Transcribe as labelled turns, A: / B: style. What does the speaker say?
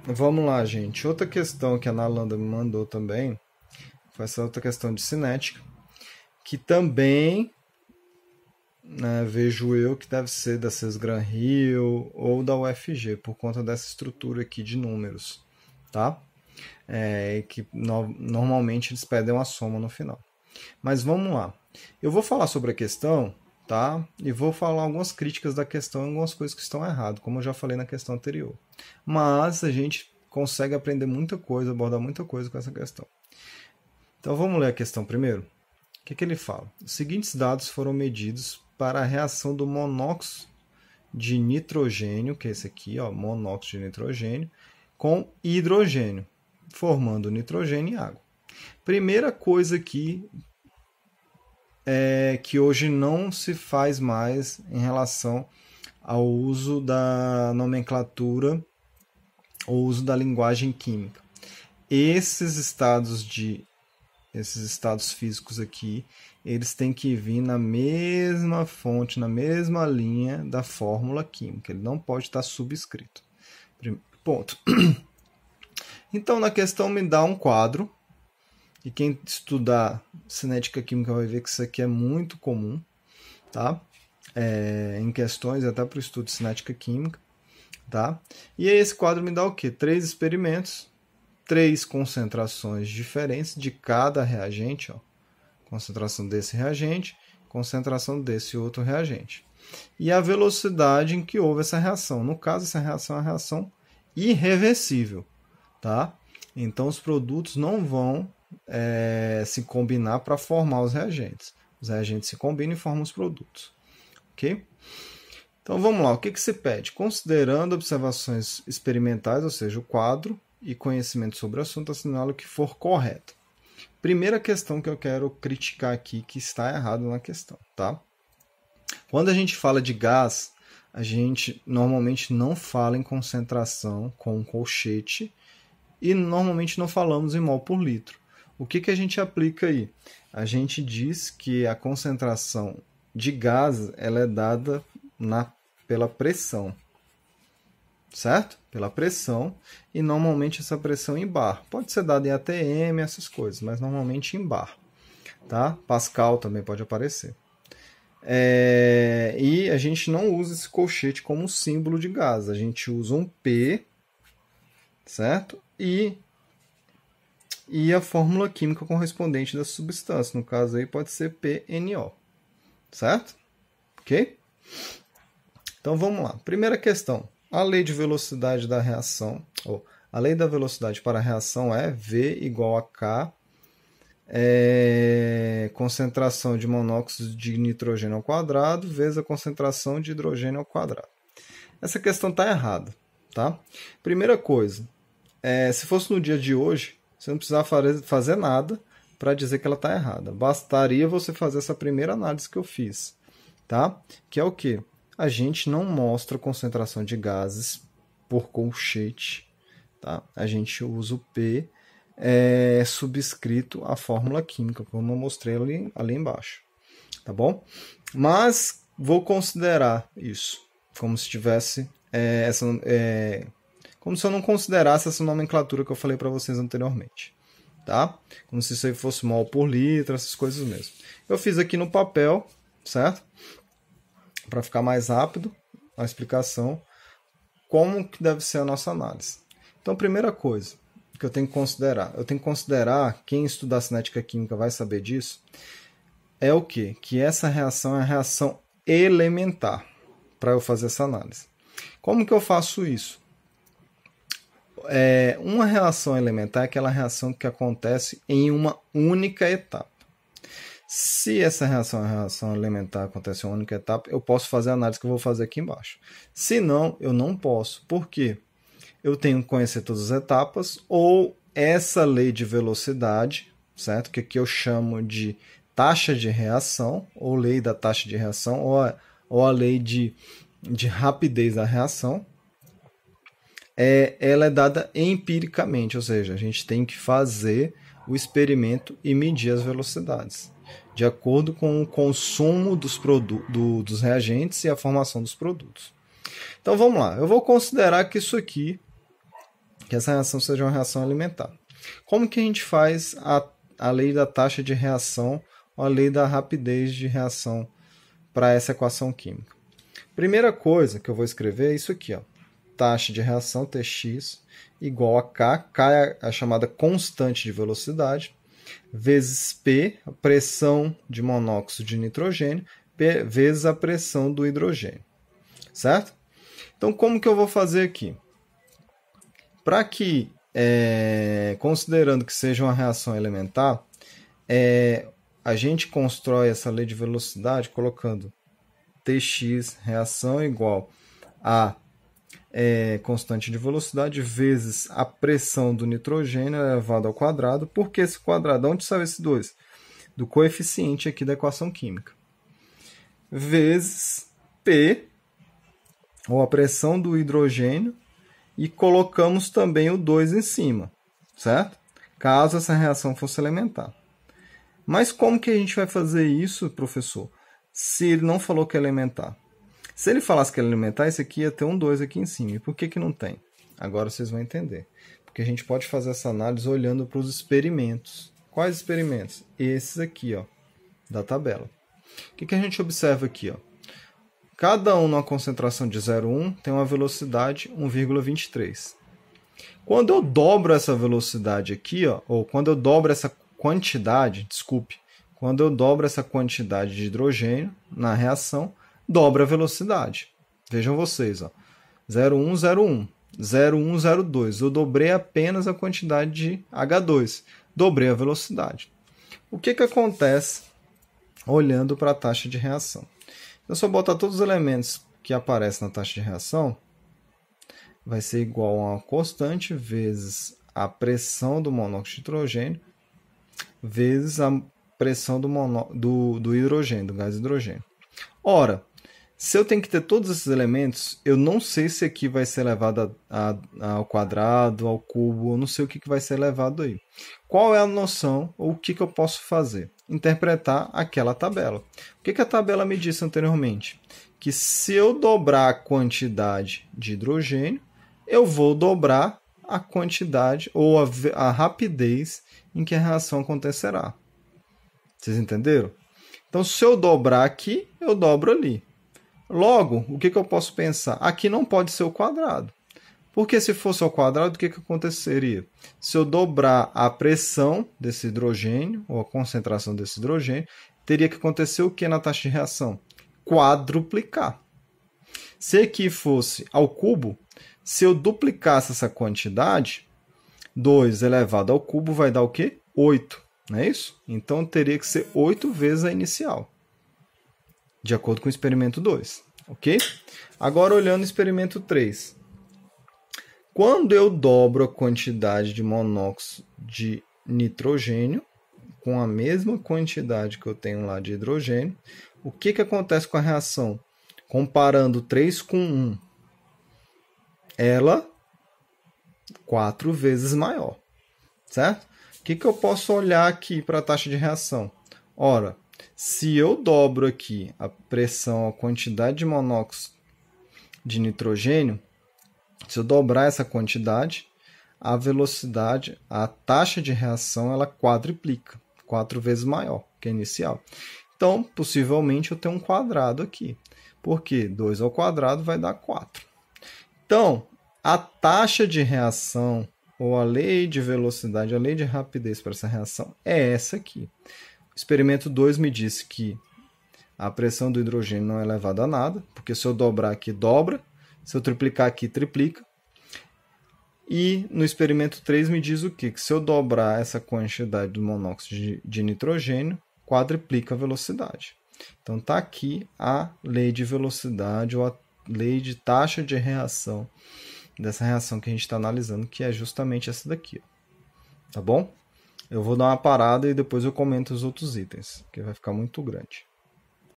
A: vamos lá, gente. Outra questão que a Nalanda me mandou também foi essa outra questão de cinética, que também, né, vejo eu que deve ser da Cesgran Rio ou da UFG, por conta dessa estrutura aqui de números, tá? Que normalmente eles pedem uma soma no final. Mas vamos lá. Eu vou falar sobre a questão, tá? E vou falar algumas críticas da questão e algumas coisas que estão erradas, como eu já falei na questão anterior. Mas a gente consegue aprender muita coisa, abordar muita coisa com essa questão. Então vamos ler a questão primeiro. O que ele fala? Os seguintes dados foram medidos para a reação do monóxido de nitrogênio, que é esse aqui, ó, monóxido de nitrogênio, com hidrogênio, formando nitrogênio e água. Primeira coisa aqui é que hoje não se faz mais em relação ao uso da nomenclatura ou uso da linguagem química. Esses estados físicos aqui, eles têm que vir na mesma fonte, na mesma linha da fórmula química. Ele não pode estar subscrito. Ponto. Então, na questão me dá um quadro, e quem estudar cinética química vai ver que isso aqui é muito comum, tá? Em questões, até para o estudo de cinética química, tá? E aí esse quadro me dá o quê? 3 experimentos, 3 concentrações diferentes de cada reagente, ó. Concentração desse reagente, concentração desse outro reagente. E a velocidade em que houve essa reação. No caso, essa reação é uma reação irreversível, tá? Então, os produtos não vão se combinar para formar os reagentes. Os reagentes se combinam e formam os produtos. Ok? Então, vamos lá. O que se pede? Considerando observações experimentais, ou seja, o quadro, e conhecimento sobre o assunto, assinala o que for correto. Primeira questão que eu quero criticar aqui, que está errado na questão, tá? Quando a gente fala de gás, a gente normalmente não fala em concentração com colchete e normalmente não falamos em mol por litro. O que a gente aplica aí? A gente diz que a concentração de gás ela é dada pela pressão, certo? Pela pressão, e normalmente essa pressão em bar. Pode ser dada em ATM, essas coisas, mas normalmente em bar, tá? Pascal também pode aparecer. E a gente não usa esse colchete como símbolo de gás, a gente usa um P, certo? E a fórmula química correspondente da substância, no caso aí pode ser PNO, certo? Ok? Então vamos lá. Primeira questão. A lei de velocidade da reação, ou a lei da velocidade para a reação é V igual a K, concentração de monóxido de nitrogênio ao quadrado, vezes a concentração de hidrogênio ao quadrado. Essa questão está errada, tá? Primeira coisa, se fosse no dia de hoje, você não precisava fazer nada para dizer que ela está errada. Bastaria você fazer essa primeira análise que eu fiz, tá? Que é o quê? A gente não mostra concentração de gases por colchete, tá? A gente usa o P subscrito à fórmula química, como eu mostrei ali embaixo, tá bom? Mas vou considerar isso como se tivesse como se eu não considerasse essa nomenclatura que eu falei para vocês anteriormente, tá? Como se isso aí fosse mol por litro, essas coisas mesmo. Eu fiz aqui no papel, certo? Para ficar mais rápido a explicação, como que deve ser a nossa análise. Então, primeira coisa que eu tenho que considerar, quem estudar cinética química vai saber disso, é o quê? Que essa reação é a reação elementar, para eu fazer essa análise. Como que eu faço isso? Uma reação elementar é aquela reação que acontece em uma única etapa. Se essa reação é a reação elementar acontece em uma única etapa, eu posso fazer a análise que eu vou fazer aqui embaixo. Se não, eu não posso. Por quê? Eu tenho que conhecer todas as etapas, ou essa lei de velocidade, certo? Que aqui eu chamo de taxa de reação, ou lei da taxa de reação, ou a lei de rapidez da reação. Ela é dada empiricamente, ou seja, a gente tem que fazer o experimento e medir as velocidades, de acordo com o consumo dos reagentes e a formação dos produtos. Então vamos lá, eu vou considerar que isso aqui que essa reação seja uma reação alimentar. Como que a gente faz a lei da taxa de reação ou a lei da rapidez de reação para essa equação química? Primeira coisa que eu vou escrever é isso aqui, ó. Taxa de reação, Tx, igual a K. K é a chamada constante de velocidade, vezes P, a pressão de monóxido de nitrogênio, P, vezes a pressão do hidrogênio. Certo? Então, como que eu vou fazer aqui? Para que, considerando que seja uma reação elementar, a gente constrói essa lei de velocidade colocando Tx, reação igual a constante de velocidade vezes a pressão do nitrogênio elevado ao quadrado. Por que esse quadrado? Onde saiu esse 2? Do coeficiente aqui da equação química. Vezes P, ou a pressão do hidrogênio, e colocamos também o 2 em cima, certo? Caso essa reação fosse elementar. Mas como que a gente vai fazer isso, professor, se ele não falou que é elementar? Se ele falasse que é elementar, esse aqui ia ter um 2 aqui em cima. E por que não tem? Agora vocês vão entender. Porque a gente pode fazer essa análise olhando para os experimentos. Quais experimentos? Esses aqui, ó, da tabela. O que a gente observa aqui? Ó? Cada um numa concentração de 0,1 tem uma velocidade 1,23. Quando eu dobro essa velocidade aqui, ó, ou quando eu dobro essa quantidade, quando eu dobro essa quantidade de hidrogênio na reação, dobra a velocidade. Vejam vocês, ó, 0,1, 0,1, 0,1, 0,2. Eu dobrei apenas a quantidade de H2, dobrei a velocidade. O que acontece olhando para a taxa de reação? Eu só botar todos os elementos que aparecem na taxa de reação, vai ser igual a uma constante vezes a pressão do monóxido de nitrogênio vezes a pressão do hidrogênio, do gás hidrogênio. Ora, se eu tenho que ter todos esses elementos, eu não sei se aqui vai ser elevado ao quadrado, ao cubo, eu não sei o que vai ser elevado aí. Qual é a noção, ou o que eu posso fazer? Interpretar aquela tabela. O que a tabela me disse anteriormente? Que se eu dobrar a quantidade de hidrogênio, eu vou dobrar a quantidade ou a rapidez em que a reação acontecerá. Vocês entenderam? Então, se eu dobrar aqui, eu dobro ali. Logo, o que eu posso pensar? Aqui não pode ser o quadrado. Porque se fosse ao quadrado, o que aconteceria? Se eu dobrar a pressão desse hidrogênio, ou a concentração desse hidrogênio, teria que acontecer o que na taxa de reação? Quadruplicar. Se aqui fosse ao cubo, se eu duplicasse essa quantidade, 2 elevado ao cubo vai dar o quê? 8, não é isso? Então teria que ser 8 vezes a inicial, de acordo com o experimento 2, ok? Agora olhando o experimento 3. Quando eu dobro a quantidade de monóxido de nitrogênio com a mesma quantidade que eu tenho lá de hidrogênio, o que acontece com a reação? Comparando 3 com 1, ela 4 vezes maior, certo? O que eu posso olhar aqui para a taxa de reação? Ora, se eu dobro aqui a pressão, a quantidade de monóxido de nitrogênio, se eu dobrar essa quantidade, a velocidade, a taxa de reação, ela quadruplica, 4 vezes maior que a inicial. Então, possivelmente, eu tenho um quadrado aqui, porque 2 ao quadrado vai dar 4. Então, a taxa de reação, ou a lei de velocidade, a lei de rapidez para essa reação, é essa aqui. O experimento 2 me disse que a pressão do hidrogênio não é elevada a nada, porque se eu dobrar aqui, dobra. Se eu triplicar aqui, triplica. E no experimento 3 me diz o quê? Que se eu dobrar essa quantidade do monóxido de nitrogênio, quadruplica a velocidade. Então está aqui a lei de velocidade ou a lei de taxa de reação dessa reação que a gente está analisando, que é justamente essa daqui. Tá bom? Eu vou dar uma parada e depois eu comento os outros itens, que vai ficar muito grande.